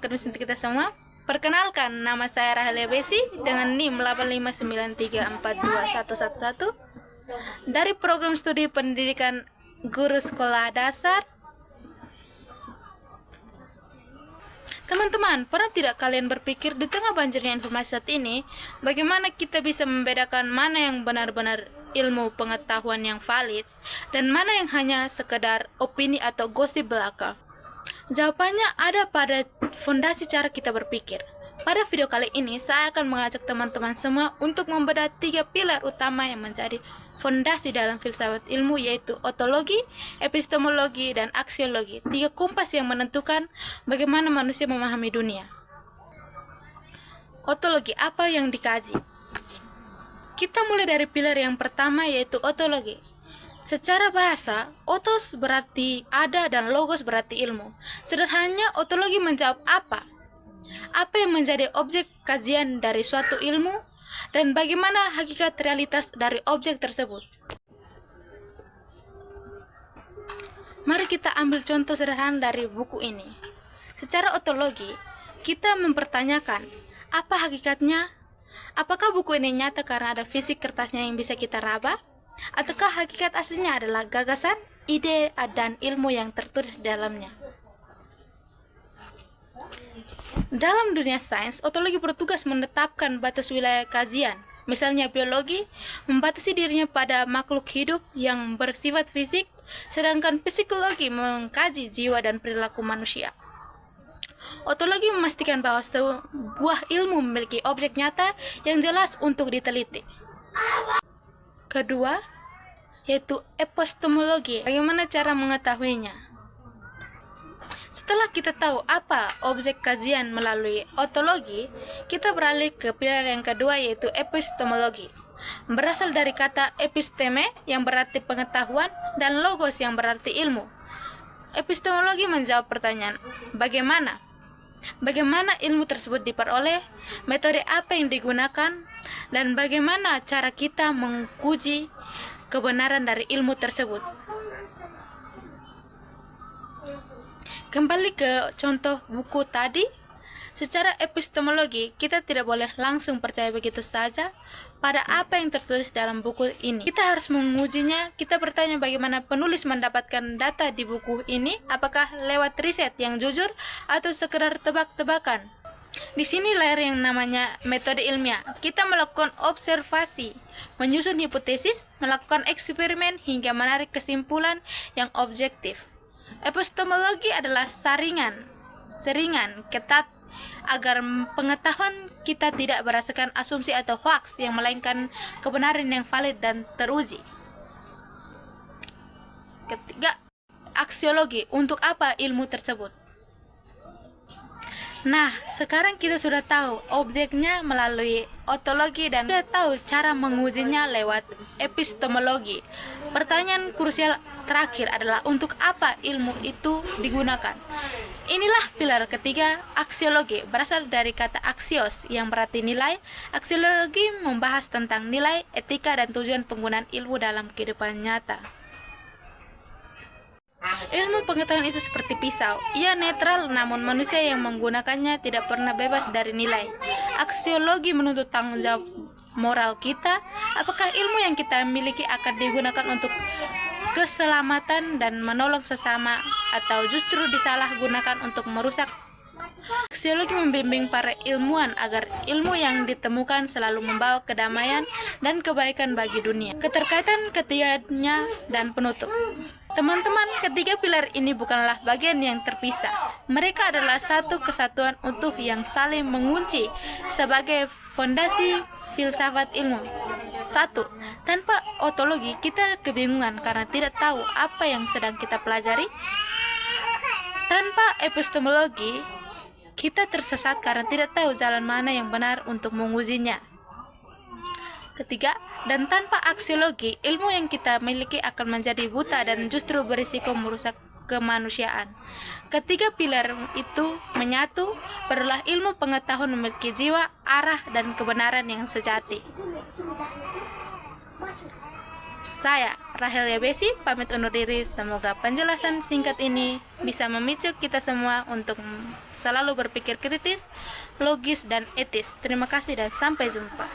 akademis untuk kita semua. Perkenalkan, nama saya Rahalia Besi dengan NIM 859342111 dari program studi pendidikan guru sekolah dasar. Teman-teman, pernah tidak kalian berpikir di tengah banjirnya informasi saat ini, bagaimana kita bisa membedakan mana yang benar-benar ilmu pengetahuan yang valid dan mana yang hanya sekedar opini atau gosip belaka? Jawabannya ada pada fondasi cara kita berpikir. Pada video kali ini, saya akan mengajak teman-teman semua untuk membedah 3 pilar utama yang menjadi fondasi dalam filsafat ilmu, yaitu ontologi, epistemologi, dan aksiologi. 3 kompas yang menentukan bagaimana manusia memahami dunia. Ontologi, apa yang dikaji? Kita mulai dari pilar yang pertama, yaitu ontologi. Secara bahasa, otos berarti ada dan logos berarti ilmu. Sederhananya, ontologi menjawab apa? Apa yang menjadi objek kajian dari suatu ilmu dan bagaimana hakikat realitas dari objek tersebut. Mari kita ambil contoh sederhana dari buku ini. Secara ontologi, kita mempertanyakan apa hakikatnya. Apakah buku ini nyata karena ada fisik kertasnya yang bisa kita raba? Ataukah hakikat aslinya adalah gagasan, ide, dan ilmu yang tertulis di dalamnya? Dalam dunia sains, ontologi bertugas menetapkan batas wilayah kajian. Misalnya biologi membatasi dirinya pada makhluk hidup yang bersifat fisik, sedangkan psikologi mengkaji jiwa dan perilaku manusia. Ontologi memastikan bahwa sebuah ilmu memiliki objek nyata yang jelas untuk diteliti. Kedua, yaitu epistemologi. Bagaimana cara mengetahuinya? Setelah kita tahu apa objek kajian melalui ontologi, kita beralih ke pilar yang kedua, yaitu epistemologi. Berasal dari kata episteme yang berarti pengetahuan dan logos yang berarti ilmu. Epistemologi menjawab pertanyaan, bagaimana? Bagaimana ilmu tersebut diperoleh, metode apa yang digunakan, dan bagaimana cara kita menguji kebenaran dari ilmu tersebut. Kembali ke contoh buku tadi, secara epistemologi kita tidak boleh langsung percaya begitu saja pada apa yang tertulis dalam buku ini. Kita harus mengujinya. Kita bertanya bagaimana penulis mendapatkan data di buku ini, apakah lewat riset yang jujur atau sekedar tebak-tebakan. Di sini lahir yang namanya metode ilmiah. Kita melakukan observasi, menyusun hipotesis, melakukan eksperimen hingga menarik kesimpulan yang objektif. Epistemologi adalah seringan ketat agar pengetahuan kita tidak berdasarkan asumsi atau hoax, yang melainkan kebenaran yang valid dan teruji. Ketiga, aksiologi. Untuk apa ilmu tersebut? Nah, sekarang kita sudah tahu objeknya melalui ontologi dan sudah tahu cara mengujinya lewat epistemologi. Pertanyaan krusial terakhir adalah untuk apa ilmu itu digunakan? Inilah pilar ketiga, aksiologi. Berasal dari kata aksios yang berarti nilai. Aksiologi membahas tentang nilai, etika, dan tujuan penggunaan ilmu dalam kehidupan nyata. Ilmu pengetahuan itu seperti pisau. Ia netral, namun manusia yang menggunakannya tidak pernah bebas dari nilai. Aksiologi menuntut tanggung jawab moral kita. Apakah ilmu yang kita miliki akan digunakan untuk keselamatan dan menolong sesama, atau justru disalahgunakan untuk merusak? Aksiologi membimbing para ilmuwan agar ilmu yang ditemukan selalu membawa kedamaian dan kebaikan bagi dunia. Keterkaitan ketiganya dan penutup. Teman-teman, ketiga pilar ini bukanlah bagian yang terpisah. Mereka adalah satu kesatuan utuh yang saling mengunci sebagai fondasi filsafat ilmu. 1. Tanpa ontologi, kita kebingungan karena tidak tahu apa yang sedang kita pelajari. Tanpa epistemologi, kita tersesat karena tidak tahu jalan mana yang benar untuk mengujinya. Ketiga, dan tanpa aksiologi, ilmu yang kita miliki akan menjadi buta dan justru berisiko merusak kemanusiaan. Ketiga pilar itu menyatu, barulah ilmu pengetahuan memiliki jiwa, arah, dan kebenaran yang sejati. Saya Rahel Yabesi pamit undur diri. Semoga penjelasan singkat ini bisa memicu kita semua untuk selalu berpikir kritis, logis, dan etis. Terima kasih dan sampai jumpa.